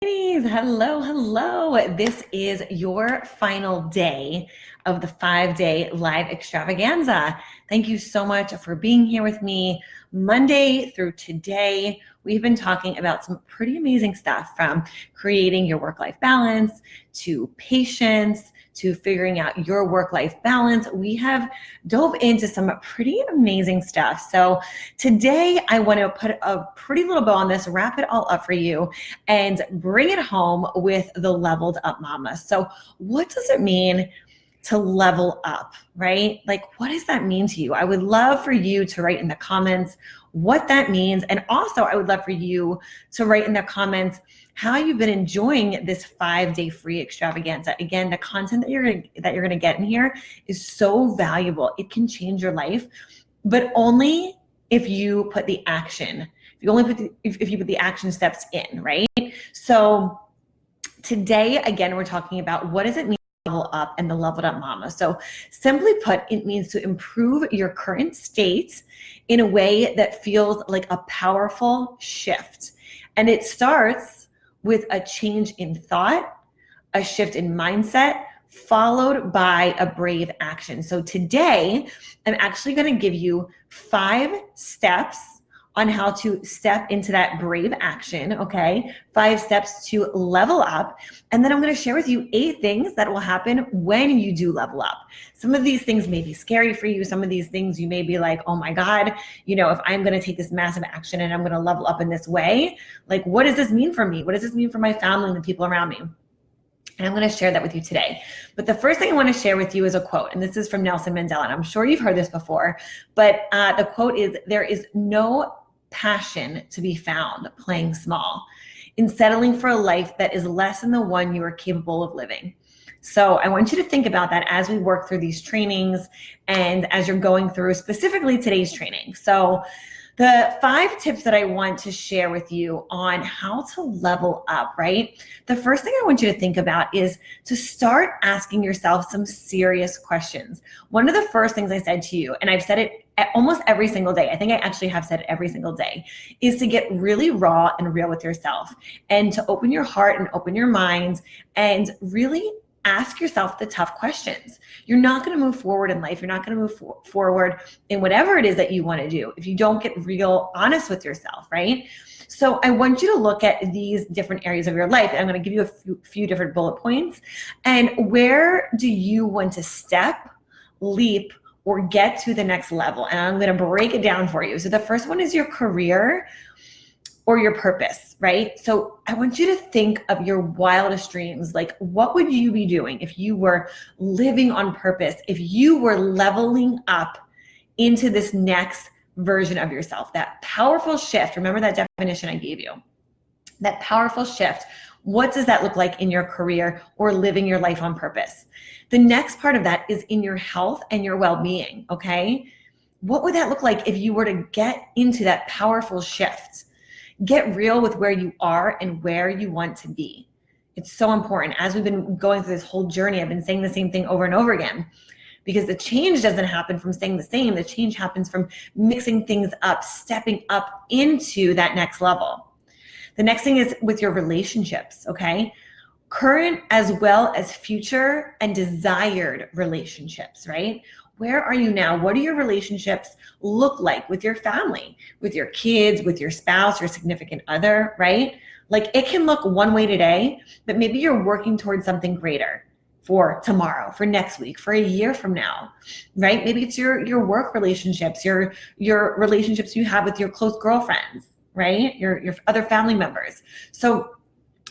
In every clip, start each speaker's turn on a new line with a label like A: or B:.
A: Ladies, hello, hello. This is your final day of the 5-day live extravaganza. Thank you so much for being here with me Monday through today. We've been talking about some pretty amazing stuff, from creating your work-life balance to patience to figuring out your work-life balance. We have dove into some pretty amazing stuff. So today I want to put a pretty little bow on this, wrap it all up for you, and bring it home with the leveled up mama. So what does it mean to level up, right? Like, what does that mean to you? I would love for you to write in the comments what that means. And also I would love for you to write in the comments how you've been enjoying this 5-day free extravaganza. Again, the content that you're gonna get in here is so valuable. It can change your life, but only if you put the action. If you put the action steps in, right? So today, again, we're talking about what does it mean to level up and the leveled up mama. So simply put, it means to improve your current state in a way that feels like a powerful shift. And it starts with a change in thought, a shift in mindset, followed by a brave action. So today, I'm actually going to give you 5 steps on how to step into that brave action, okay? 5 steps to level up. And then I'm going to share with you 8 things that will happen when you do level up. Some of these things may be scary for you. Some of these things you may be like, oh my God, if I'm going to take this massive action and I'm going to level up in this way, like, what does this mean for me? What does this mean for my family and the people around me? And I'm going to share that with you today. But the first thing I want to share with you is a quote, and this is from Nelson Mandela. And I'm sure you've heard this before, but the quote is, "There is no passion to be found playing small, in settling for a life that is less than the one you are capable of living." So I want you to think about that as we work through these trainings and as you're going through specifically today's training. So the 5 tips that I want to share with you on how to level up, right? The first thing I want you to think about is to start asking yourself some serious questions. One of the first things I said to you, and I've said it almost every single day, I think I actually have said it every single day, is to get really raw and real with yourself and to open your heart and open your mind and really ask yourself the tough questions. You're not going to move forward in life. You're not going to move forward in whatever it is that you want to do if you don't get real honest with yourself, right? So I want you to look at these different areas of your life. I'm going to give you a few different bullet points. And where do you want to step, leap, or get to the next level? And I'm going to break it down for you. So the first one is your career or your purpose, right? So I want you to think of your wildest dreams. Like, what would you be doing if you were living on purpose, if you were leveling up into this next version of yourself, that powerful shift? Remember that definition I gave you, that powerful shift. What does that look like in your career or living your life on purpose? The next part of that is in your health and your well-being, okay? What would that look like if you were to get into that powerful shift? Get real with where you are and where you want to be. It's so important. As we've been going through this whole journey, I've been saying the same thing over and over again, because the change doesn't happen from staying the same. The change happens from mixing things up, stepping up into that next level. The next thing is with your relationships, okay? Current as well as future and desired relationships, right? Where are you now? What do your relationships look like with your family, with your kids, with your spouse, your significant other, right? Like, it can look one way today, but maybe you're working towards something greater for tomorrow, for next week, for a year from now, right? Maybe it's your work relationships, your relationships you have with your close girlfriends, right? Your other family members. So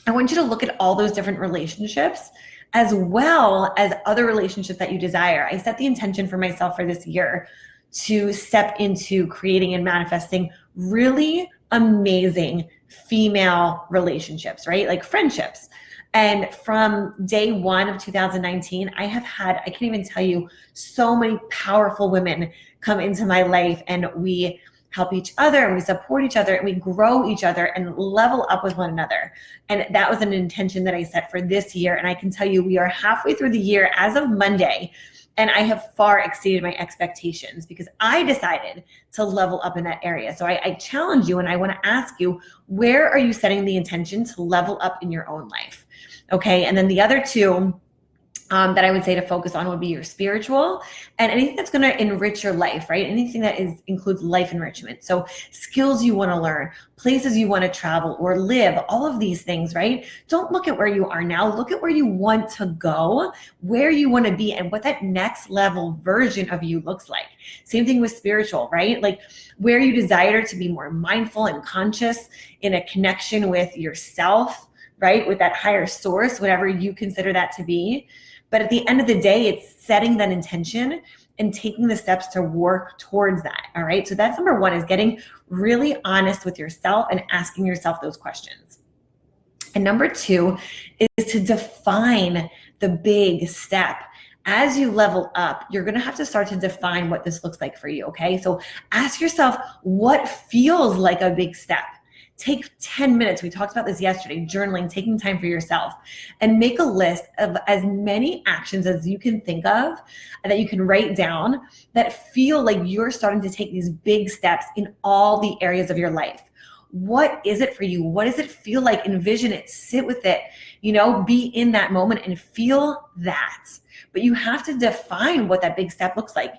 A: I want you to look at all those different relationships as well as other relationships that you desire. I set the intention for myself for this year to step into creating and manifesting really amazing female relationships, right? Like friendships. And from day 1 of 2019, I can't even tell you, so many powerful women come into my life, and we help each other and we support each other and we grow each other and level up with one another. And that was an intention that I set for this year. And I can tell you, we are halfway through the year as of Monday, and I have far exceeded my expectations because I decided to level up in that area. So I challenge you, and I want to ask you, where are you setting the intention to level up in your own life? Okay, and then the other two that I would say to focus on would be your spiritual and anything that's going to enrich your life, right? Anything that includes life enrichment. So skills you want to learn, places you want to travel or live, all of these things, right? Don't look at where you are now. Look at where you want to go, where you want to be, and what that next level version of you looks like. Same thing with spiritual, right? Like where you desire to be more mindful and conscious in a connection with yourself, right? With that higher source, whatever you consider that to be. But at the end of the day, it's setting that intention and taking the steps to work towards that. All right. So that's number one, is getting really honest with yourself and asking yourself those questions. And number two is to define the big step. As you level up, you're going to have to start to define what this looks like for you. Okay. So ask yourself what feels like a big step. Take 10 minutes. We talked about this yesterday, journaling, taking time for yourself, and make a list of as many actions as you can think of that you can write down that feel like you're starting to take these big steps in all the areas of your life. What is it for you? What does it feel like? Envision it, sit with it, be in that moment and feel that. But you have to define what that big step looks like,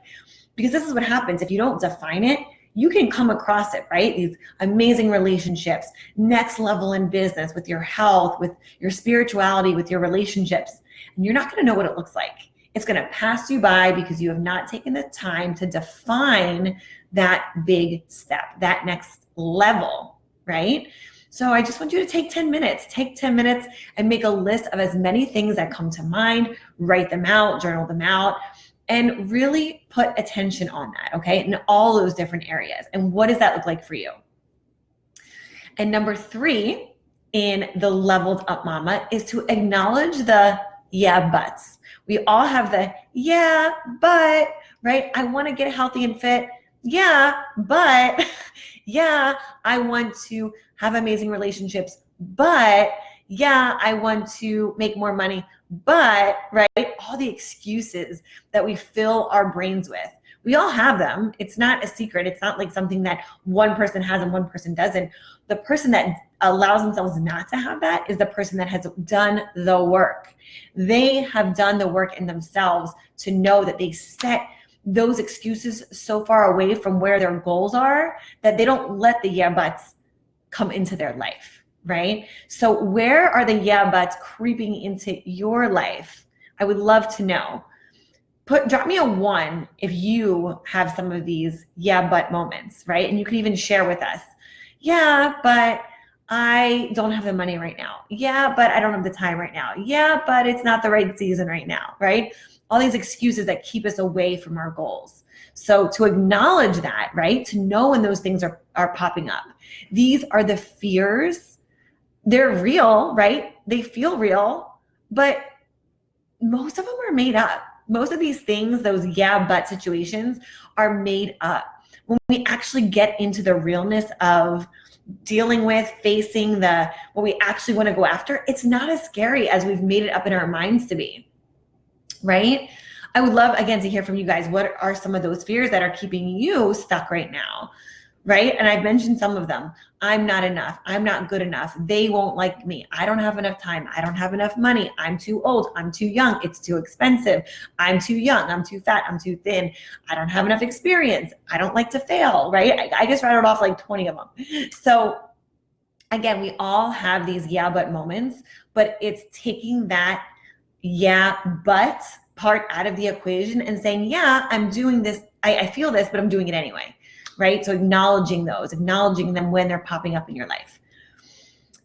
A: because this is what happens. If you don't define it, you can come across it, right? These amazing relationships, next level in business, with your health, with your spirituality, with your relationships, and you're not going to know what it looks like. It's going to pass you by because you have not taken the time to define that big step, that next level, right? So I just want you to take 10 minutes. Take 10 minutes and make a list of as many things that come to mind, write them out, journal them out, and really put attention on that, okay? In all those different areas. And what does that look like for you? And number three in the leveled up mama is to acknowledge the yeah, buts. We all have the yeah, but, right? I want to get healthy and fit. Yeah, but, yeah, I want to have amazing relationships. But, yeah, I want to make more money. But, right, all the excuses that we fill our brains with, we all have them. It's not a secret. It's not like something that one person has and one person doesn't. The person that allows themselves not to have that is the person that has done the work. They have done the work in themselves to know that they set those excuses so far away from where their goals are that they don't let the yeah buts come into their life. Right? So where are the yeah buts creeping into your life? I would love to know. Drop me a 1 if you have some of these yeah but moments, right? And you can even share with us. Yeah, but I don't have the money right now. Yeah, but I don't have the time right now. Yeah, but it's not the right season right now, right? All these excuses that keep us away from our goals. So to acknowledge that, right? To know when those things are popping up. These are the fears. They're real, right? They feel real, but most of them are made up. Most of these things, those yeah, but situations, are made up. When we actually get into the realness of dealing with, facing what we actually want to go after, it's not as scary as we've made it up in our minds to be, right? I would love, again, to hear from you guys. What are some of those fears that are keeping you stuck right now? Right? And I've mentioned some of them. I'm not enough. I'm not good enough. They won't like me. I don't have enough time. I don't have enough money. I'm too old. I'm too young. It's too expensive. I'm too young. I'm too fat. I'm too thin. I don't have enough experience. I don't like to fail, right? I just rattled off like 20 of them. So again, we all have these yeah, but moments, but it's taking that yeah, but part out of the equation and saying, yeah, I'm doing this. I feel this, but I'm doing it anyway. Right? So acknowledging them when they're popping up in your life.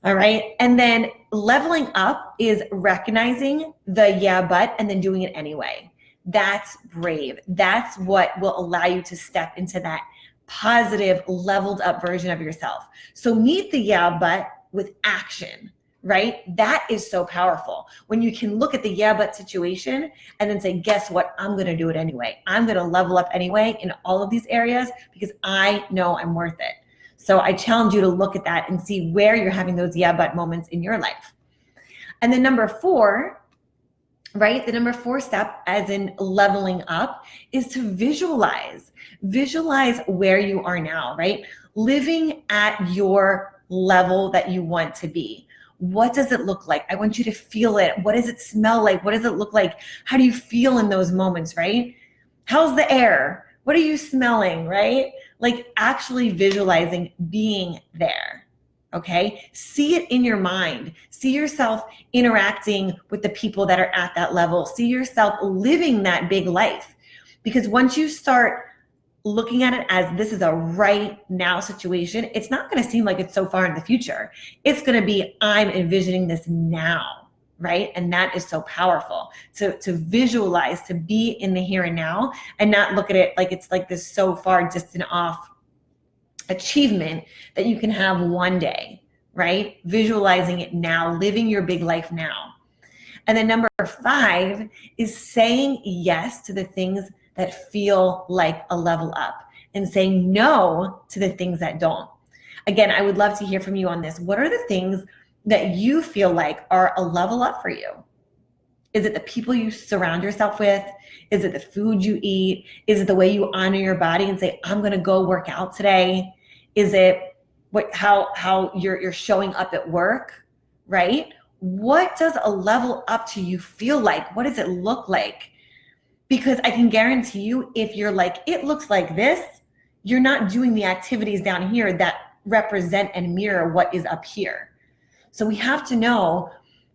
A: All right. And then leveling up is recognizing the yeah, but, and then doing it anyway. That's brave. That's what will allow you to step into that positive, leveled up version of yourself. So meet the yeah, but with action. Right? That is so powerful. When you can look at the yeah, but situation and then say, guess what? I'm going to do it anyway. I'm going to level up anyway in all of these areas because I know I'm worth it. So I challenge you to look at that and see where you're having those yeah, but moments in your life. And then number 4 right? The number 4 step, as in leveling up, is to visualize. Visualize where you are now, right? Living at your level that you want to be. What does it look like? I want you to feel it. What does it smell like? What does it look like? How do you feel in those moments, right? How's the air? What are you smelling, right? Like actually visualizing being there. Okay, see it in your mind. See yourself interacting with the people that are at that level. See yourself living that big life. Because once you start looking at it as this is a right now situation, it's not going to seem like it's so far in the future. It's going to be, I'm envisioning this now, right? And that is so powerful. To visualize, to be in the here and now, and not look at it like it's like this so far distant off achievement that you can have one day, right? Visualizing it now, living your big life now. And then number 5 is saying yes to the things that feel like a level up and saying no to the things that don't. Again, I would love to hear from you on this. What are the things that you feel like are a level up for you? Is it the people you surround yourself with? Is it the food you eat? Is it the way you honor your body and say, I'm going to go work out today? Is it how you're showing up at work, right? What does a level up to you feel like? What does it look like? Because I can guarantee you, if you're like, it looks like this, you're not doing the activities down here that represent and mirror what is up here. So we have to know,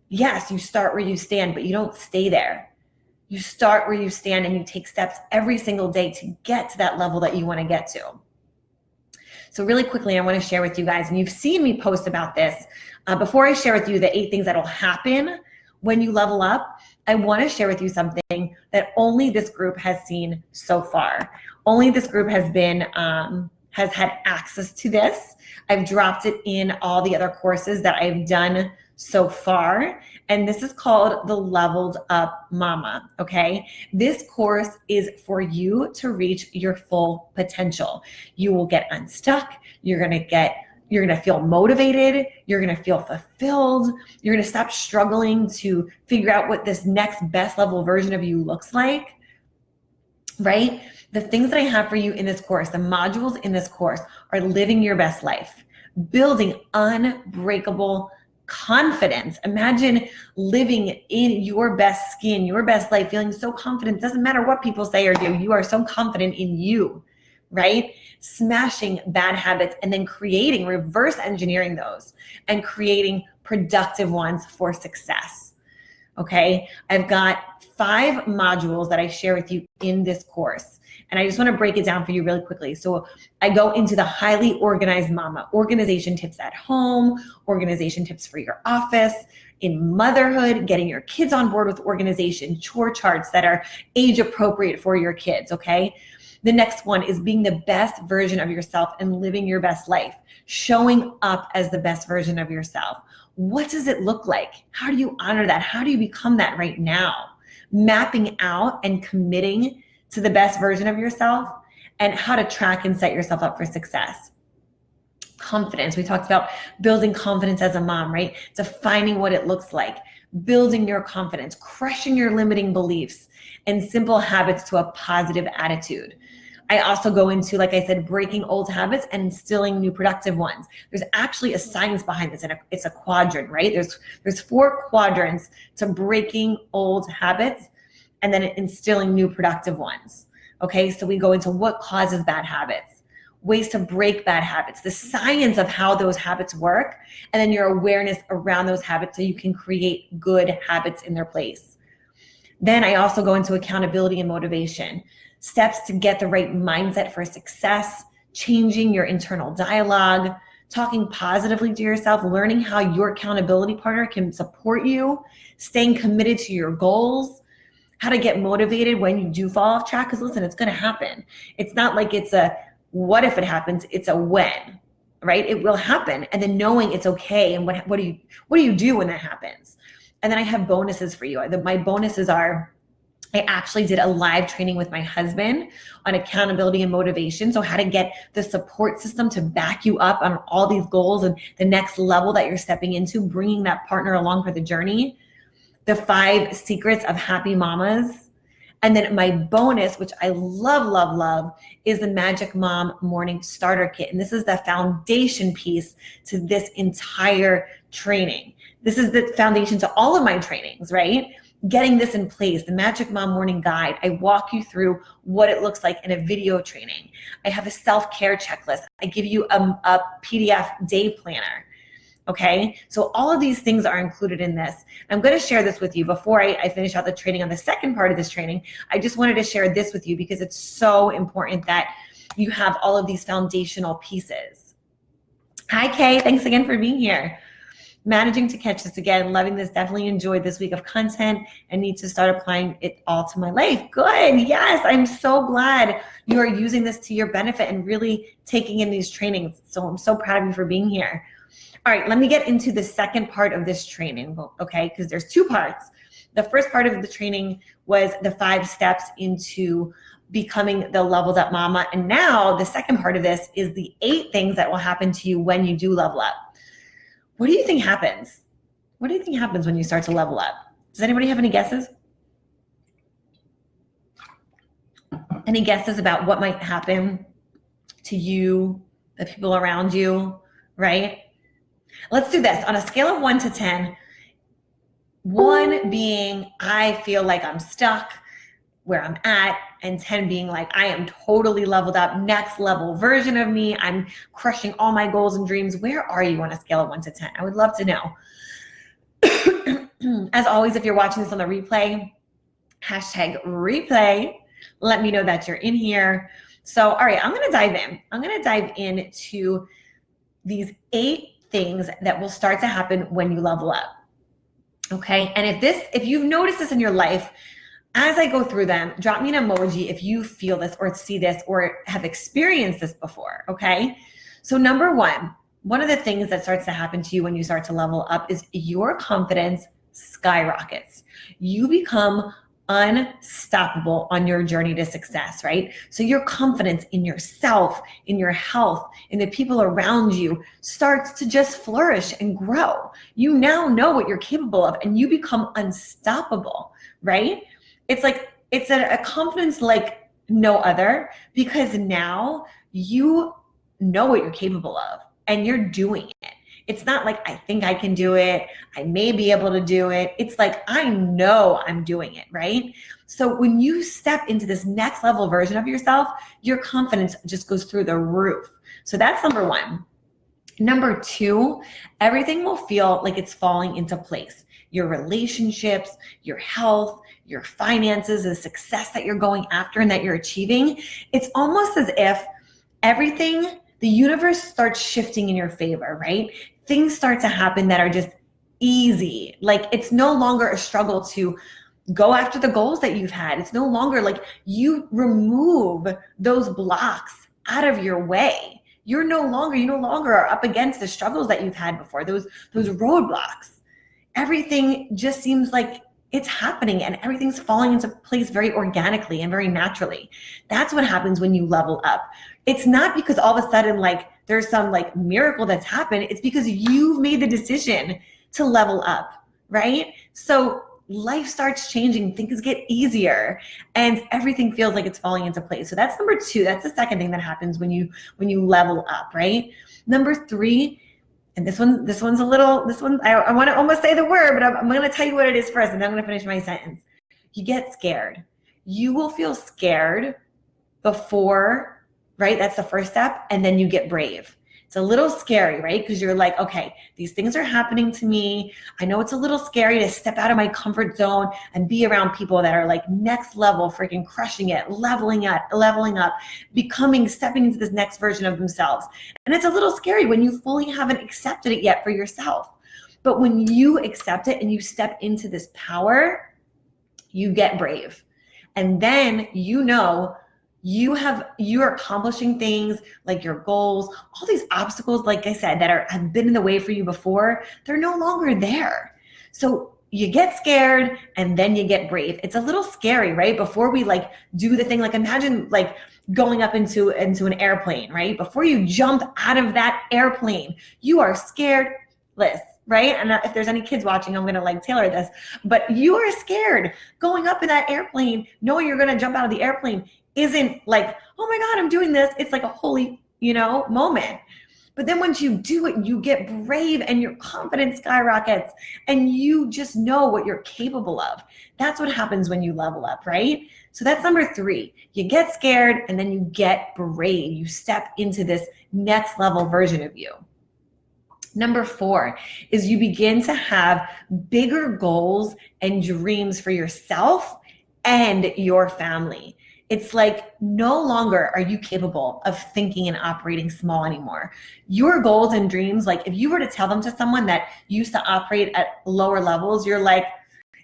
A: yes, you start where you stand, but you don't stay there. You start where you stand and you take steps every single day to get to that level that you want to get to. So really quickly, I want to share with you guys, and you've seen me post about this. Before I share with you the 8 things that will happen when you level up, I want to share with you something that only this group has seen so far. Only this group has been has had access to this. I've dropped it in all the other courses that I've done so far, and this is called the Leveled Up Mama, okay? This course is for you to reach your full potential. You will get unstuck, you're gonna feel motivated, you're gonna feel fulfilled, you're gonna stop struggling to figure out what this next best level version of you looks like, right? The things that I have for you in this course, the modules in this course, are living your best life, building unbreakable confidence. Imagine living in your best skin, your best life, feeling so confident. Doesn't matter what people say or do. You are so confident in you, right? Smashing bad habits and then creating, reverse engineering those and creating productive ones for success. Okay. I've got 5 modules that I share with you in this course. And I just want to break it down for you really quickly. So I go into the highly organized mama, organization tips at home, organization tips for your office, in motherhood, getting your kids on board with organization, chore charts that are age appropriate for your kids, okay? The next one is being the best version of yourself and living your best life, showing up as the best version of yourself. What does it look like? How do you honor that? How do you become that right now? Mapping out and committing to the best version of yourself and how to track and set yourself up for success. Confidence. We talked about building confidence as a mom, right? Defining what it looks like, building your confidence, crushing your limiting beliefs, and simple habits to a positive attitude. I also go into, like I said, breaking old habits and instilling new productive ones. There's actually a science behind this, and it's a quadrant, right? There's 4 quadrants to breaking old habits and then instilling new productive ones. Okay, so we go into what causes bad habits, ways to break bad habits, the science of how those habits work, and then your awareness around those habits so you can create good habits in their place. Then I also go into accountability and motivation, steps to get the right mindset for success, changing your internal dialogue, talking positively to yourself, learning how your accountability partner can support you, staying committed to your goals, how to get motivated when you do fall off track. Because listen, it's going to happen. It's not like it's a what if it happens, it's a when, right? It will happen. And then knowing it's okay. And what do you do when that happens? And then I have bonuses for you. My bonuses are, I actually did a live training with my husband on accountability and motivation. So how to get the support system to back you up on all these goals and the next level that you're stepping into, bringing that partner along for the journey. the 5 secrets of happy mamas. And then my bonus, which I love, love, love, is the Magic Mom Morning Starter Kit. And this is the foundation piece to this entire training. This is the foundation to all of my trainings, right? Getting this in place, the Magic Mom Morning Guide. I walk you through what it looks like in a video training. I have a self-care checklist. I give you a PDF day planner. Okay, so all of these things are included in this. I'm going to share this with you before I finish out the training on the second part of this training. I just wanted to share this with you because it's so important that you have all of these foundational pieces. Hi, Kay. Thanks again for being here. Managing to catch this again. Loving this. Definitely enjoyed this week of content and need to start applying it all to my life. Good. Yes, I'm so glad you are using this to your benefit and really taking in these trainings. So I'm so proud of you for being here. All right, let me get into the second part of this training, okay? Because there's 2 parts. The first part of the training was the 5 steps into becoming the leveled up mama. And now the second part of this is the 8 things that will happen to you when you do level up. What do you think happens? What do you think happens when you start to level up? Does anybody have any guesses? Any guesses about what might happen to you, the people around you, right? Let's do this on a scale of 1 to 10. 1 being I feel like I'm stuck where I'm at, and 10 being like I am totally leveled up, next level version of me. I'm crushing all my goals and dreams. Where are you on a scale of 1 to 10? I would love to know. As always, if you're watching this on the replay, #replay, let me know that you're in here. So, all right, I'm going to dive in. I'm going to dive into these 8 things that will start to happen when you level up. Okay. And if you've noticed this in your life, as I go through them, drop me an emoji if you feel this or see this or have experienced this before. Okay. So number 1, one of the things that starts to happen to you when you start to level up is your confidence skyrockets. You become unstoppable on your journey to success, right? So your confidence in yourself, in your health, in the people around you starts to just flourish and grow. You now know what you're capable of and you become unstoppable, right? It's like, it's a confidence like no other because now you know what you're capable of and you're doing it. It's not like I think I can do it, I may be able to do it. It's like I know I'm doing it, right? So when you step into this next level version of yourself, your confidence just goes through the roof. So that's number 1. Number 2, everything will feel like it's falling into place. Your relationships, your health, your finances, the success that you're going after and that you're achieving. It's almost as if everything, the universe starts shifting in your favor, right? Things start to happen that are just easy. Like it's no longer a struggle to go after the goals that you've had. It's no longer like you remove those blocks out of your way. You no longer are up against the struggles that you've had before, those roadblocks. Everything just seems like it's happening and everything's falling into place very organically and very naturally. That's what happens when you level up. It's not because all of a sudden like there's some like miracle that's happened. It's because you've made the decision to level up, right? So life starts changing, things get easier and everything feels like it's falling into place. So that's number 2. That's the second thing that happens when you level up, right? Number 3, and this one, I want to almost say the word, but I'm going to tell you what it is first, and then I'm going to finish my sentence. You get scared. You will feel scared before, right? That's the first step. And then you get brave. It's a little scary, right? Because you're like, okay, these things are happening to me. I know it's a little scary to step out of my comfort zone and be around people that are like next level, freaking crushing it, leveling up, stepping into this next version of themselves. And it's a little scary when you fully haven't accepted it yet for yourself. But when you accept it and you step into this power, you get brave. And then you know you're accomplishing things like your goals, all these obstacles, like I said, that have been in the way for you before, they're no longer there. So you get scared and then you get brave. It's a little scary, right? Before we like do the thing, like imagine like going up into an airplane, right? Before you jump out of that airplane, you are scared, right? And if there's any kids watching, I'm gonna like tailor this, but you are scared. Going up in that airplane, knowing you're gonna jump out of the airplane isn't like, oh my God, I'm doing this. It's like a holy, moment. But then once you do it, you get brave and your confidence skyrockets and you just know what you're capable of. That's what happens when you level up, right? So that's number 3. You get scared and then you get brave. You step into this next level version of you. Number 4 is you begin to have bigger goals and dreams for yourself and your family. It's like no longer are you capable of thinking and operating small anymore. Your goals and dreams, like if you were to tell them to someone that used to operate at lower levels, you're like,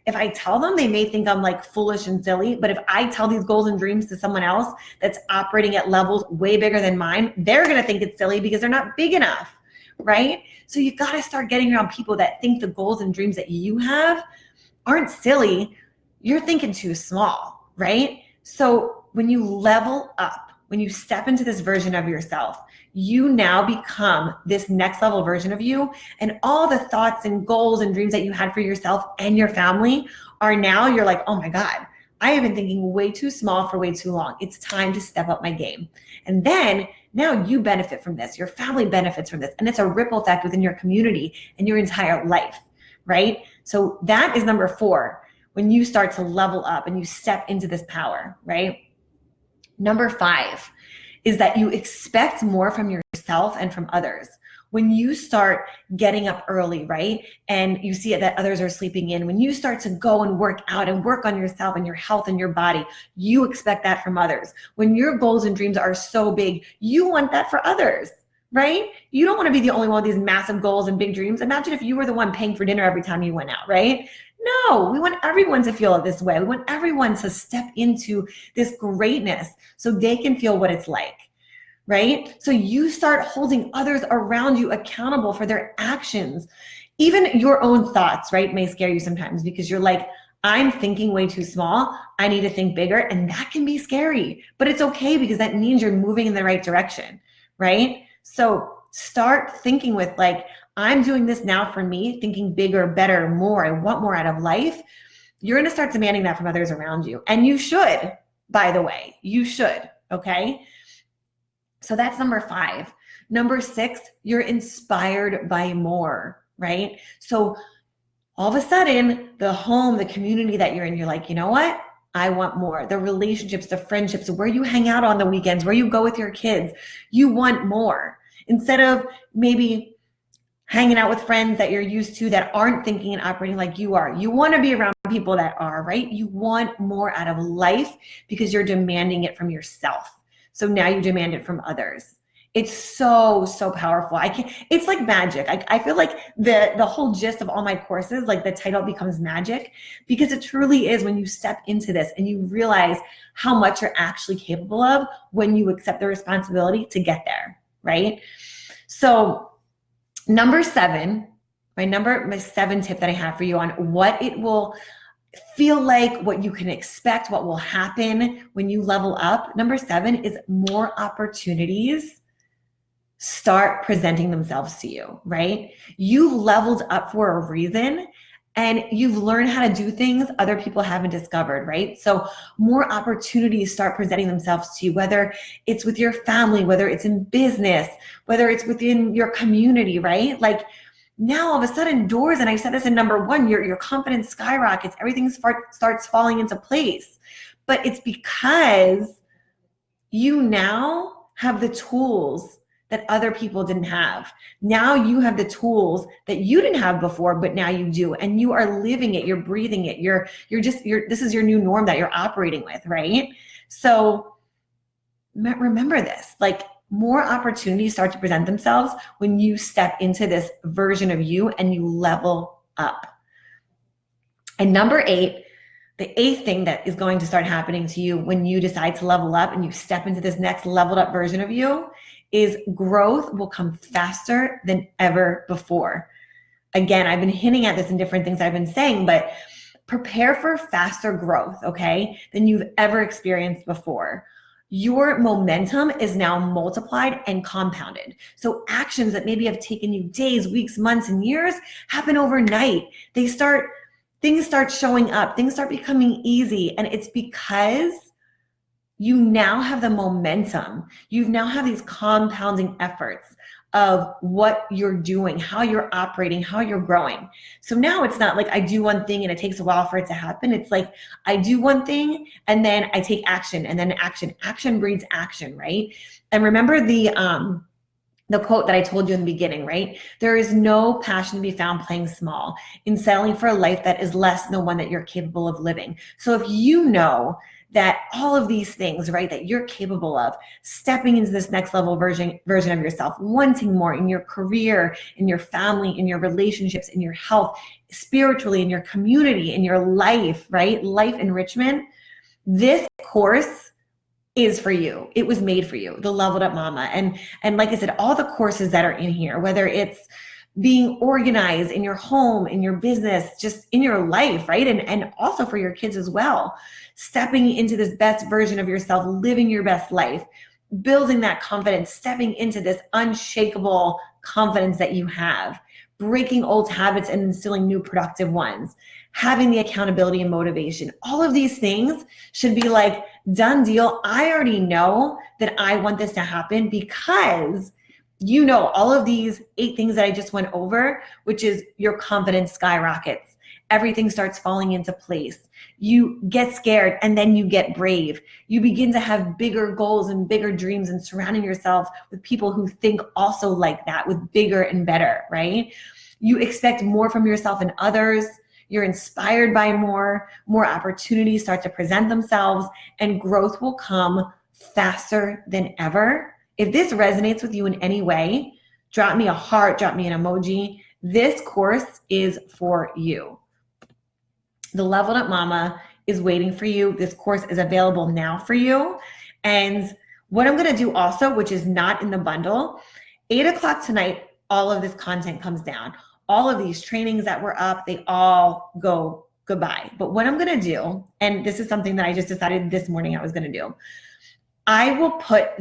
A: if I tell them, they may think I'm like foolish and silly. But if I tell these goals and dreams to someone else that's operating at levels way bigger than mine, they're going to think it's silly because they're not big enough, right? So you got to start getting around people that think the goals and dreams that you have aren't silly. You're thinking too small, right? So when you level up, when you step into this version of yourself, you now become this next level version of you, and all the thoughts and goals and dreams that you had for yourself and your family are now, you're like, oh my God, I have been thinking way too small for way too long. It's time to step up my game. And then now you benefit from this. Your family benefits from this. And it's a ripple effect within your community and your entire life, right? So that is number 4, when you start to level up and you step into this power, right? Number 5 is that you expect more from yourself and from others. When you start getting up early, right? And you see it that others are sleeping in, when you start to go and work out and work on yourself and your health and your body, you expect that from others. When your goals and dreams are so big, you want that for others, right? You don't want to be the only one with these massive goals and big dreams. Imagine if you were the one paying for dinner every time you went out, right? No, we want everyone to feel it this way. We want everyone to step into this greatness so they can feel what it's like, right? So you start holding others around you accountable for their actions. Even your own thoughts, right, may scare you sometimes because you're like, I'm thinking way too small. I need to think bigger. And that can be scary, but it's okay because that means you're moving in the right direction, right? So start thinking with like, I'm doing this now for me, thinking bigger, better, more. I want more out of life. You're going to start demanding that from others around you. And you should, by the way, you should, okay? So that's number 5. Number 6, you're inspired by more, right? So all of a sudden, the home, the community that you're in, you're like, you know what? I want more. The relationships, the friendships, where you hang out on the weekends, where you go with your kids, you want more. Instead of maybe hanging out with friends that you're used to that aren't thinking and operating like you are. You want to be around people that are, right? You want more out of life because you're demanding it from yourself. So now you demand it from others. It's so, so powerful. It's like magic. I feel like the whole gist of all my courses, like the title becomes magic, because it truly is when you step into this and you realize how much you're actually capable of when you accept the responsibility to get there, right? So number 7, my 7 tip that I have for you on what it will feel like, what you can expect, what will happen when you level up. Number 7 is more opportunities start presenting themselves to you, right? You've leveled up for a reason and you've learned how to do things other people haven't discovered, right? So more opportunities start presenting themselves to you, whether it's with your family, whether it's in business, whether it's within your community, right? Like now all of a sudden doors, and I said this in number 1, your confidence skyrockets, everything starts falling into place. But it's because you now have the tools that other people didn't have. Now you have the tools that you didn't have before, but now you do. And you are living it, you're breathing it. This is your new norm that you're operating with, right? So remember this, like more opportunities start to present themselves when you step into this version of you and you level up. And number 8, the 8th thing that is going to start happening to you when you decide to level up and you step into this next leveled up version of you is growth will come faster than ever before. Again, I've been hinting at this in different things I've been saying, but prepare for faster growth, okay, than you've ever experienced before. your momentum is now multiplied and compounded. So actions that maybe have taken you days, weeks, months, and years happen overnight. Things start showing up, things start becoming easy. And it's because you now have the momentum. You now have these compounding efforts of what you're doing, how you're operating, how you're growing. So now it's not like I do one thing and it takes a while for it to happen. It's like I do one thing and then I take action, and then action breeds action, right? And remember the quote that I told you in the beginning, right? There is no passion to be found playing small, in settling for a life that is less than the one that you're capable of living. So if you know that all of these things, right, that you're capable of, stepping into this next level version of yourself, wanting more in your career, in your family, in your relationships, in your health, spiritually, in your community, in your life, right? Life enrichment. This course is for you. It was made for you, the Leveled Up Mama. And like I said, all the courses that are in here, whether it's being organized in your home, in your business, just in your life, right? And also for your kids as well. Stepping into this best version of yourself, living your best life, building that confidence, stepping into this unshakable confidence that you have, breaking old habits and instilling new productive ones, having the accountability and motivation. All of these things should be like, done deal. I already know that I want this to happen because you know all of these 8 things that I just went over, which is your confidence skyrockets. Everything starts falling into place. You get scared and then you get brave. You begin to have bigger goals and bigger dreams, and surrounding yourself with people who think also like that, with bigger and better, right? You expect more from yourself and others. You're inspired by more opportunities start to present themselves, and growth will come faster than ever. If this resonates with you in any way, drop me a heart, drop me an emoji. This course is for you. The Leveled Up Mama is waiting for you. This course is available now for you. And what I'm going to do also, which is not in the bundle, 8 o'clock tonight, all of this content comes down. All of these trainings that were up, they all go goodbye. But what I'm going to do, and this is something that I just decided this morning I was going to do, I will put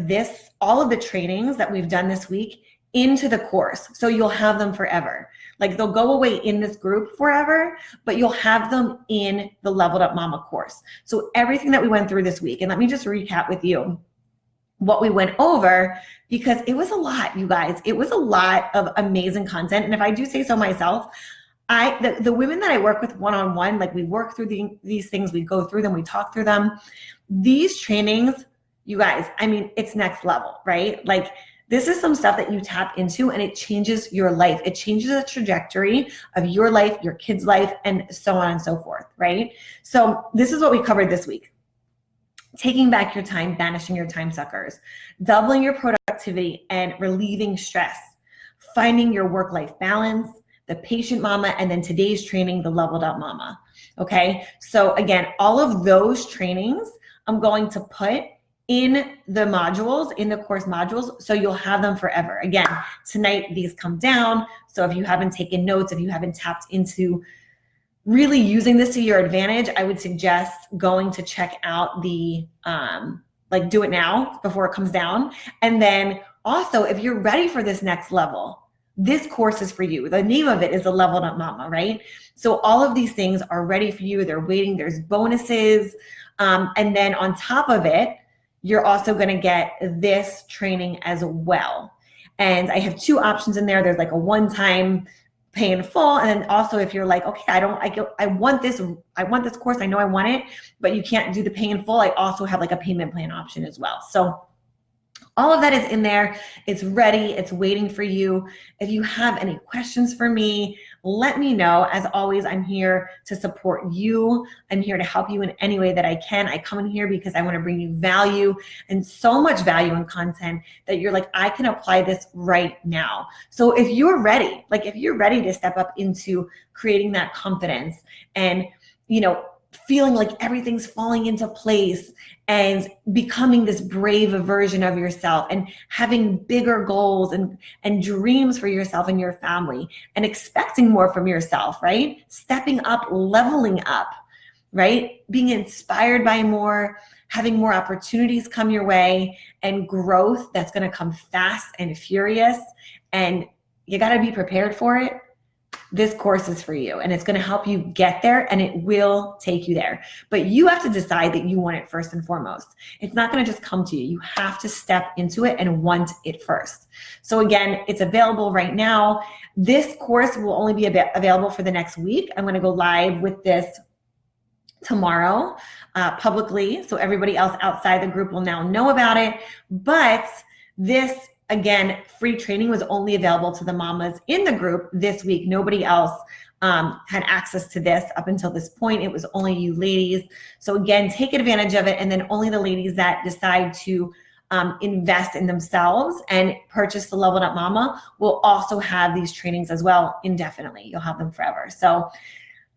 A: all of the trainings that we've done this week into the course. So you'll have them forever. Like they'll go away in this group forever, but you'll have them in the Leveled Up Mama course. So everything that we went through this week, and let me just recap with you what we went over, because it was a lot, you guys. It was a lot of amazing content. And if I do say so myself, the women that I work with one-on-one, like we work through these things, we go through them, we talk through them. These trainings, you guys, I mean, it's next level, right? Like this is some stuff that you tap into and it changes your life. It changes the trajectory of your life, your kids' life, and so on and so forth, right? So this is what we covered this week. Taking back your time, banishing your time suckers, doubling your productivity and relieving stress, finding your work-life balance, the patient mama, and then today's training, the Leveled Up Mama. Okay, so again, all of those trainings I'm going to put in the modules, in the course modules, so you'll have them forever. Again, tonight these come down, so if you haven't taken notes, if you haven't tapped into really using this to your advantage, I would suggest going to check out the, like do it now before it comes down. And then also, if you're ready for this next level, this course is for you. The name of it is the Leveled Up Mama, right? So all of these things are ready for you. They're waiting, there's bonuses. And then on top of it, you're also gonna get this training as well. And I have 2 options in there. There's like a one-time pay in full, and then also if you're like, okay, I want this course, I know I want it, but you can't do the pay in full, I also have like a payment plan option as well. So all of that is in there. It's ready. It's waiting for you. If you have any questions for me, let me know. As always, I'm here to support you. I'm here to help you in any way that I can. I come in here because I want to bring you value, and so much value and content that you're like, I can apply this right now. So if you're ready, like if you're ready to step up into creating that confidence and, you know, feeling like everything's falling into place and becoming this brave version of yourself and having bigger goals and dreams for yourself and your family and expecting more from yourself, right? Stepping up, leveling up. right? Being inspired by more, having more opportunities come your way, and growth that's going to come fast and furious. And you got to be prepared for it. This course is for you, and it's going to help you get there, and it will take you there. But you have to decide that you want it first and foremost. It's not going to just come to you. You have to step into it and want it first. So again, it's available right now. This course will only be available for the next week. I'm going to go live with this tomorrow publicly, so everybody else outside the group will now know about it. But this, again, free training was only available to the mamas in the group this week. Nobody else had access to this up until this point. It was only you ladies. So again, take advantage of it, and then only the ladies that decide to invest in themselves and purchase the Leveled Up Mama will also have these trainings as well indefinitely. You'll have them forever. So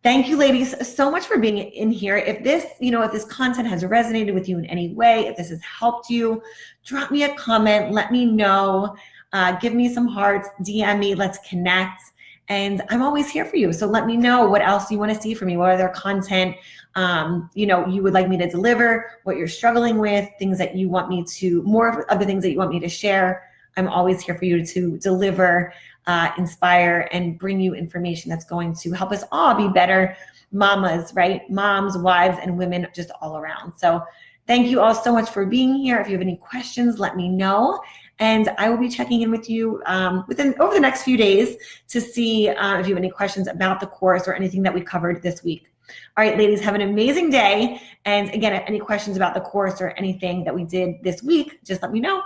A: thank you, ladies, so much for being in here. If this, if this content has resonated with you in any way, if this has helped you, drop me a comment, let me know, give me some hearts, DM me, let's connect. And I'm always here for you. So let me know what else you want to see from me, what other content, you would like me to deliver, what you're struggling with, things that you want me to, more of the things that you want me to share. I'm always here for you to deliver, inspire, and bring you information that's going to help us all be better mamas, right? Moms, wives, and women just all around. So thank you all so much for being here. If you have any questions, let me know. And I will be checking in with you over the next few days to see if you have any questions about the course or anything that we covered this week. All right, ladies, have an amazing day. And again, any questions about the course or anything that we did this week, just let me know.